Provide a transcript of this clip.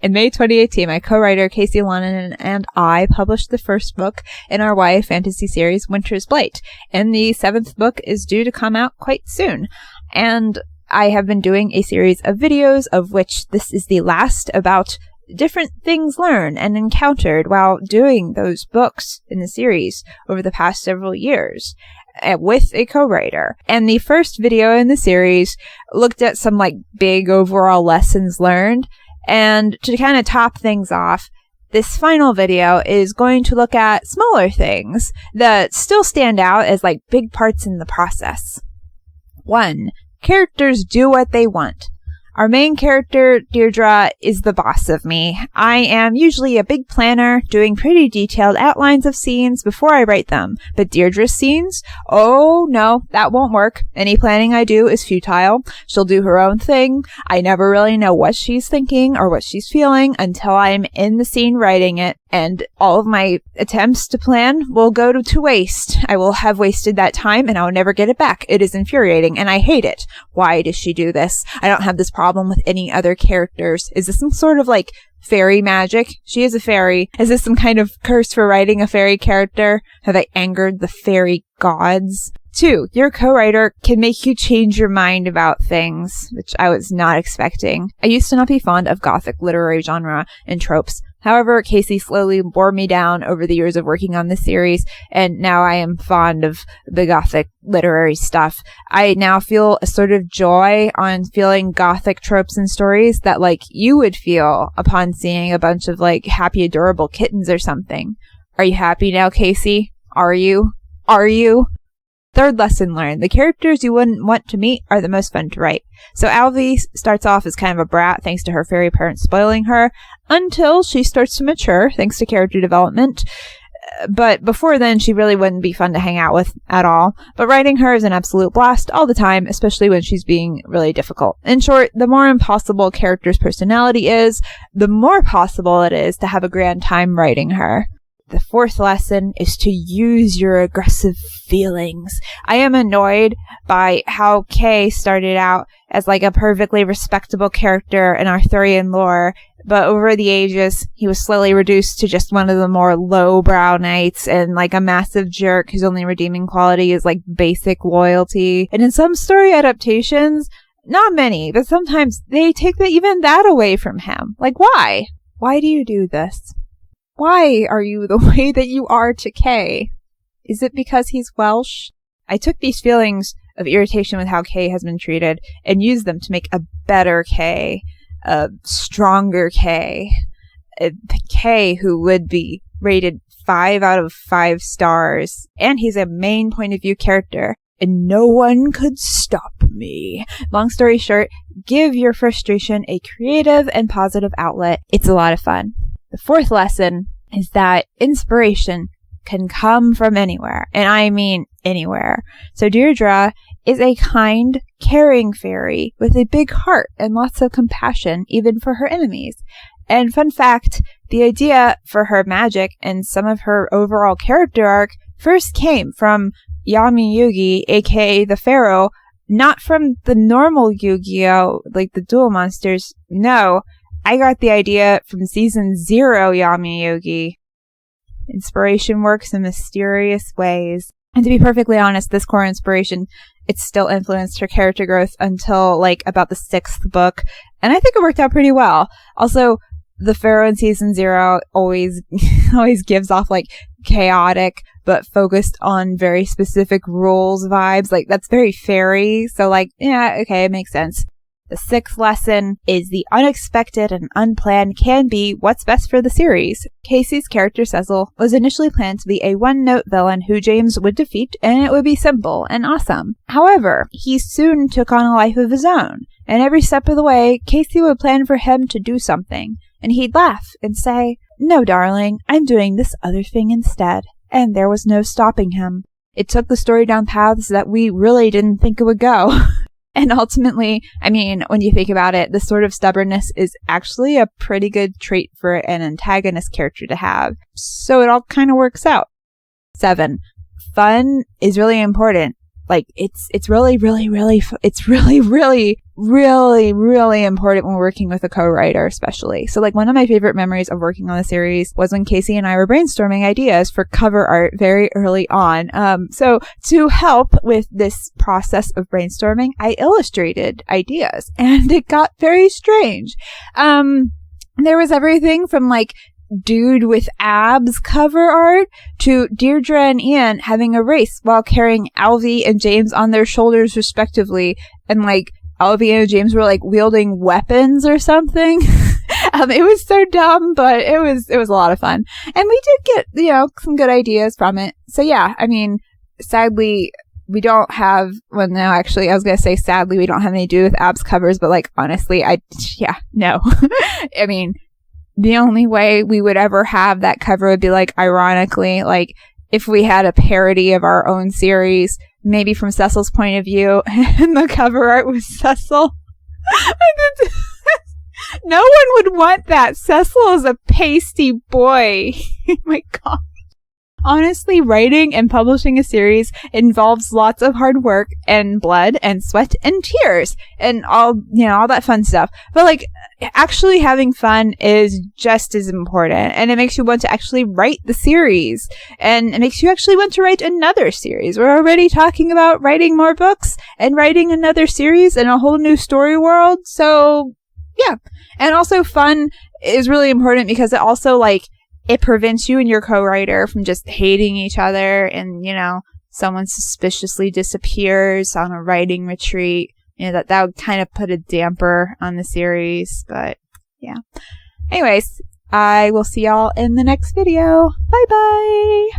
In May 2018, my co-writer Casey Lonan and I published the first book in our YA fantasy series, Winter's BLIGHT, and the 7th book is due to come out quite soon. And I have been doing a series of videos, of which this is the last, about different things learned and encountered while doing those books in the series over the past several years with a co-writer. And the first video in the series looked at some big overall lessons learned. And to kind of top things off, this final video is going to look at smaller things that still stand out as big parts in the process. 1. Characters do what they want. Our main character, Deirdre, is the boss of me. I am usually a big planner, doing pretty detailed outlines of scenes before I write them. But Deirdre's scenes? Oh no, that won't work. Any planning I do is futile. She'll do her own thing. I never really know what she's thinking or what she's feeling until I'm in the scene writing it. And all of my attempts to plan will go to waste. I will have wasted that time and I'll never get it back. It is infuriating and I hate it. Why does she do this? I don't have this problem with any other characters. Is this some sort of fairy magic? She is a fairy. Is this some kind of curse for writing a fairy character? Have I angered the fairy gods? 2. Your co-writer can make you change your mind about things, which I was not expecting. I used to not be fond of gothic literary genre and tropes. However, Casey slowly wore me down over the years of working on this series, and now I am fond of the gothic literary stuff. I now feel a sort of joy on feeling gothic tropes and stories that you would feel upon seeing a bunch of happy, adorable kittens or something. Are you happy now, Casey? Are you? Are you? 3rd lesson learned. The characters you wouldn't want to meet are the most fun to write. So Alvy starts off as kind of a brat thanks to her fairy parents spoiling her, until she starts to mature thanks to character development. But before then, she really wouldn't be fun to hang out with at all. But writing her is an absolute blast all the time, especially when she's being really difficult. In short, the more impossible a character's personality is, the more possible it is to have a grand time writing her. The 4th lesson is to use your aggressive feelings. I am annoyed by how Kay started out as a perfectly respectable character in Arthurian lore, but over the ages, he was slowly reduced to just one of the more lowbrow knights and a massive jerk whose only redeeming quality is basic loyalty. And in some story adaptations, not many, but sometimes they take even that away from him. Why? Why do you do this? Why are you the way that you are to Kay? Is it because he's Welsh? I took these feelings of irritation with how Kay has been treated and used them to make a better Kay, a stronger Kay, a Kay who would be rated 5 out of 5 stars. And he's a main point of view character, and no one could stop me. Long story short, give your frustration a creative and positive outlet. It's a lot of fun. The 4th lesson is that inspiration can come from anywhere, and I mean anywhere. So Deirdre is a kind, caring fairy with a big heart and lots of compassion, even for her enemies. And fun fact, the idea for her magic and some of her overall character arc first came from Yami Yugi, aka the Pharaoh, not from the normal Yu-Gi-Oh, the duel monsters. No, I got the idea from season 0 Yami Yugi. Inspiration works in mysterious ways. And to be perfectly honest, this core inspiration, it still influenced her character growth until about the 6th book. And I think it worked out pretty well. Also, the Pharaoh in season 0 always gives off chaotic, but focused on very specific rules vibes. That's very fairy. So yeah, okay, it makes sense. The 6th lesson is the unexpected and unplanned can be what's best for the series. Casey's character Cecil was initially planned to be a one-note villain who James would defeat, and it would be simple and awesome. However, he soon took on a life of his own, and every step of the way, Casey would plan for him to do something, and he'd laugh and say, "No, darling, I'm doing this other thing instead," and there was no stopping him. It took the story down paths that we really didn't think it would go. And ultimately, when you think about it, this sort of stubbornness is actually a pretty good trait for an antagonist character to have. So it all kind of works out. 7. Fun is really important. like, it's really important when working with a co-writer, especially. So, like, one of my favorite memories of working on the series was when Casey and I were brainstorming ideas for cover art very early on. So to help with this process of brainstorming, I illustrated ideas, and it got very strange. There was everything from, like, dude with abs cover art to Deirdre and Ian having a race while carrying Alvy and James on their shoulders respectively, and like Alvy and James were like wielding weapons or something. It was so dumb, but it was a lot of fun, and we did get, you know, some good ideas from it. So yeah, I mean, sadly we don't have, well, no, actually I was gonna say sadly we don't have any dude with abs covers, but like honestly, no. I mean, the only way we would ever have that cover would be, like, ironically, like, if we had a parody of our own series, maybe from Cecil's point of view, and the cover art was Cecil. No one would want that. Cecil is a pasty boy. Oh my God. Honestly, writing and publishing a series involves lots of hard work and blood and sweat and tears and all, you know, all that fun stuff. But like, actually having fun is just as important, and it makes you want to actually write the series, and it makes you actually want to write another series. We're already talking about writing more books and writing another series and a whole new story world. So yeah. And also fun is really important because it also, like, it prevents you and your co-writer from just hating each other, and, you know, someone suspiciously disappears on a writing retreat. You know, that would kind of put a damper on the series, but yeah. Anyways, I will see y'all in the next video. Bye bye!